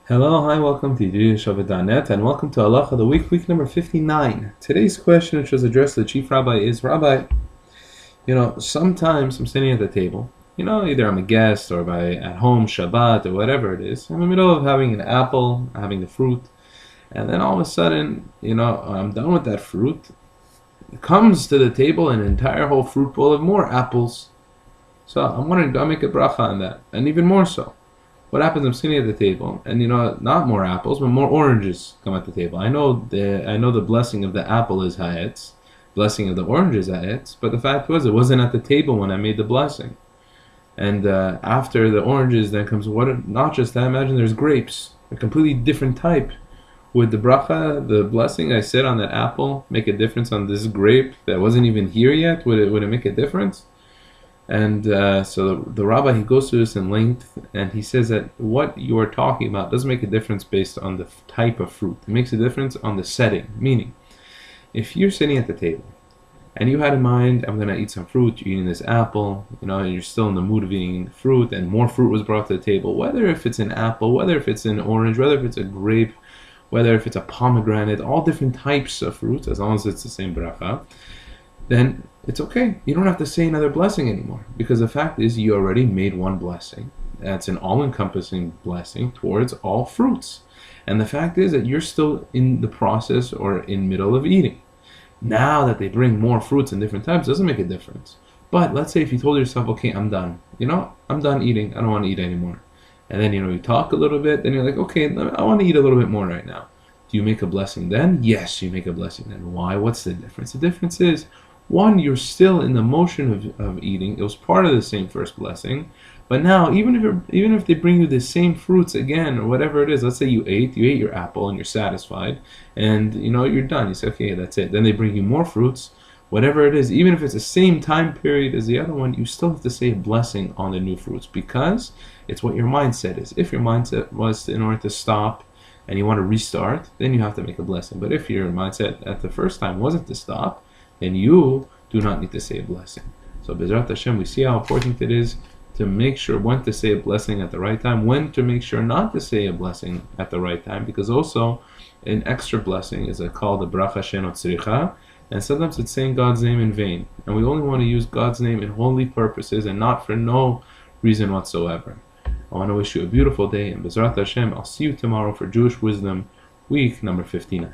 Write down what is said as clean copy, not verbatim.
Hello, hi, welcome to Yedidia Shofet.net, and welcome to Halacha of the week number 59. Today's question, which was addressed to the chief rabbi, is, Rabbi, sometimes I'm sitting at the table, either I'm a guest or at home, Shabbat, or whatever it is. I'm in the middle of having an apple, having the fruit, and then all of a sudden, I'm done with that fruit. It comes to the table an entire whole fruit bowl of more apples. So I'm wondering, do I make a bracha on that? And even more so, what happens? I'm sitting at the table, and not more apples, but more oranges come at the table. I know the blessing of the apple is ha'etz, blessing of the orange is ha'etz, but the fact was, it wasn't at the table when I made the blessing. And after the oranges, then comes what? Not just that. Imagine there's grapes, a completely different type. Would the bracha, the blessing I said on that apple, make a difference on this grape that wasn't even here yet? Would it make a difference? And so the rabbi, he goes through this in length, and he says that what you are talking about doesn't make a difference based on the type of fruit. It makes a difference on the setting. Meaning, if you're sitting at the table, and you had in mind, I'm going to eat some fruit, you're eating this apple, and you're still in the mood of eating fruit, and more fruit was brought to the table, whether if it's an apple, whether if it's an orange, whether if it's a grape, whether if it's a pomegranate, all different types of fruits, as long as it's the same bracha, then it's okay. You don't have to say another blessing anymore, because the fact is you already made one blessing. That's an all-encompassing blessing towards all fruits. And the fact is that you're still in the process or in middle of eating. Now that they bring more fruits and different types, doesn't make a difference. But let's say if you told yourself, okay, I'm done. I'm done eating. I don't want to eat anymore. And then, you talk a little bit, then you're like, okay, I want to eat a little bit more right now. Do you make a blessing then? Yes, you make a blessing then. Why? What's the difference? The difference is, one, you're still in the motion of eating. It was part of the same first blessing. But now, even if they bring you the same fruits again, or whatever it is, let's say you ate your apple and you're satisfied, and you're done. You say, okay, that's it. Then they bring you more fruits, whatever it is, even if it's the same time period as the other one, you still have to say a blessing on the new fruits, because it's what your mindset is. If your mindset was in order to stop and you want to restart, then you have to make a blessing. But if your mindset at the first time wasn't to stop, then you do not need to say a blessing. So Bezrat Hashem, we see how important it is to make sure when to say a blessing at the right time, when to make sure not to say a blessing at the right time, because also an extra blessing is called the bracha she'eno tzricha, and sometimes it's saying God's name in vain. And we only want to use God's name in holy purposes and not for no reason whatsoever. I want to wish you a beautiful day, and Bezrat Hashem, I'll see you tomorrow for Jewish Wisdom, week number 59.